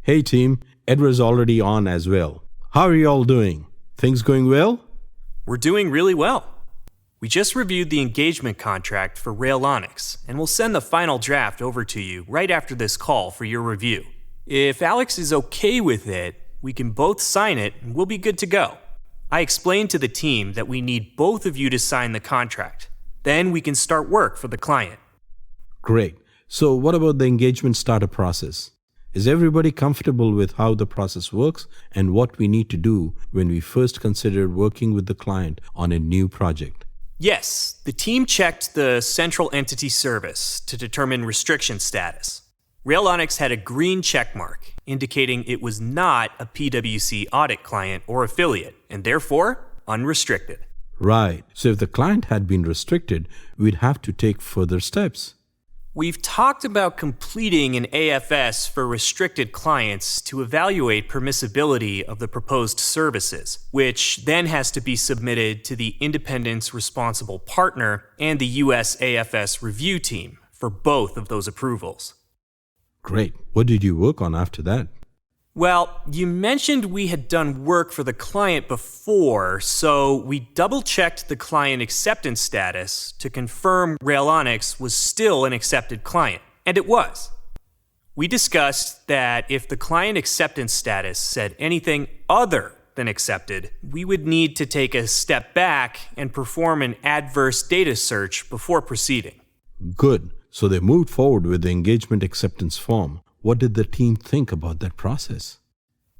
Hey team, Edward's already on as well. How are you all doing? Things going well? We're doing really well. We just reviewed the engagement contract for Railonics, and we'll send the final draft over to you right after this call for your review. If Alex is okay with it, we can both sign it and we'll be good to go. I explained to the team that we need both of you to sign the contract. Then we can start work for the client. Great. So what about the engagement startup process? Is everybody comfortable with how the process works and what we need to do when we first consider working with the client on a new project? Yes, the team checked the Central Entity Service to determine restriction status. Railonics had a green check mark, indicating it was not a PwC audit client or affiliate, and therefore unrestricted. Right. So if the client had been restricted, we'd have to take further steps. We've talked about completing an AFS for restricted clients to evaluate permissibility of the proposed services, which then has to be submitted to the Independence Responsible Partner and the US AFS review team for both of those approvals. Great. What did you work on after that? Well, you mentioned we had done work for the client before, so we double-checked the client acceptance status to confirm Railonics was still an accepted client, and it was. We discussed that if the client acceptance status said anything other than accepted, we would need to take a step back and perform an adverse data search before proceeding. Good. So they moved forward with the engagement acceptance form. What did the team think about that process?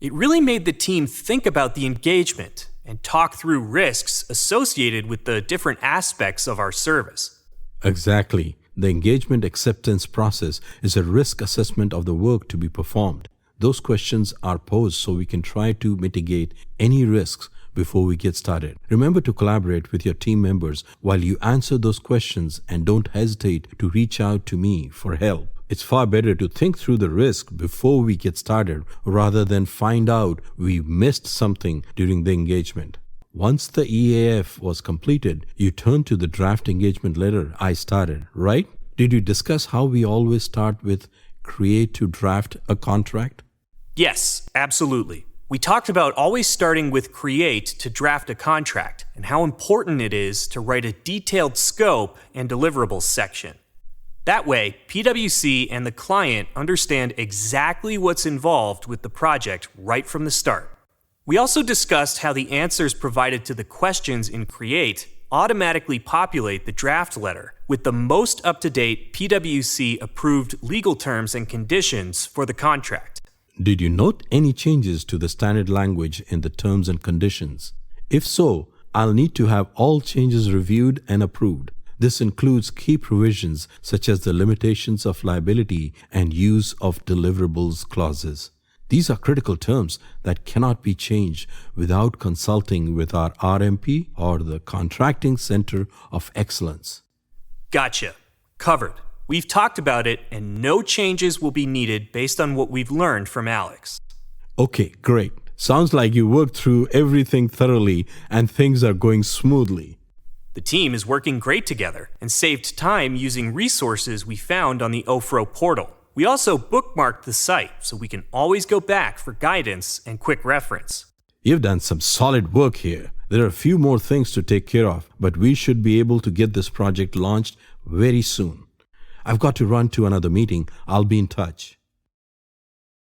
It really made the team think about the engagement and talk through risks associated with the different aspects of our service. Exactly. The engagement acceptance process is a risk assessment of the work to be performed. Those questions are posed so we can try to mitigate any risks before we get started. Remember to collaborate with your team members while you answer those questions and don't hesitate to reach out to me for help. It's far better to think through the risk before we get started rather than find out we missed something during the engagement. Once the EAF was completed, you turned to the draft engagement letter I started, right? Did you discuss how we always start with create to draft a contract? Yes, absolutely. We talked about always starting with create to draft a contract and how important it is to write a detailed scope and deliverables section. That way, PwC and the client understand exactly what's involved with the project right from the start. We also discussed how the answers provided to the questions in Create automatically populate the draft letter with the most up-to-date PwC-approved legal terms and conditions for the contract. Did you note any changes to the standard language in the terms and conditions? If so, I'll need to have all changes reviewed and approved. This includes key provisions such as the limitations of liability and use of deliverables clauses. These are critical terms that cannot be changed without consulting with our RMP or the Contracting Center of Excellence. Gotcha. Covered. We've talked about it, and no changes will be needed based on what we've learned from Alex. Okay, great. Sounds like you worked through everything thoroughly and things are going smoothly. The team is working great together and saved time using resources we found on the OFRO portal. We also bookmarked the site so we can always go back for guidance and quick reference. You've done some solid work here. There are a few more things to take care of, but we should be able to get this project launched very soon. I've got to run to another meeting. I'll be in touch.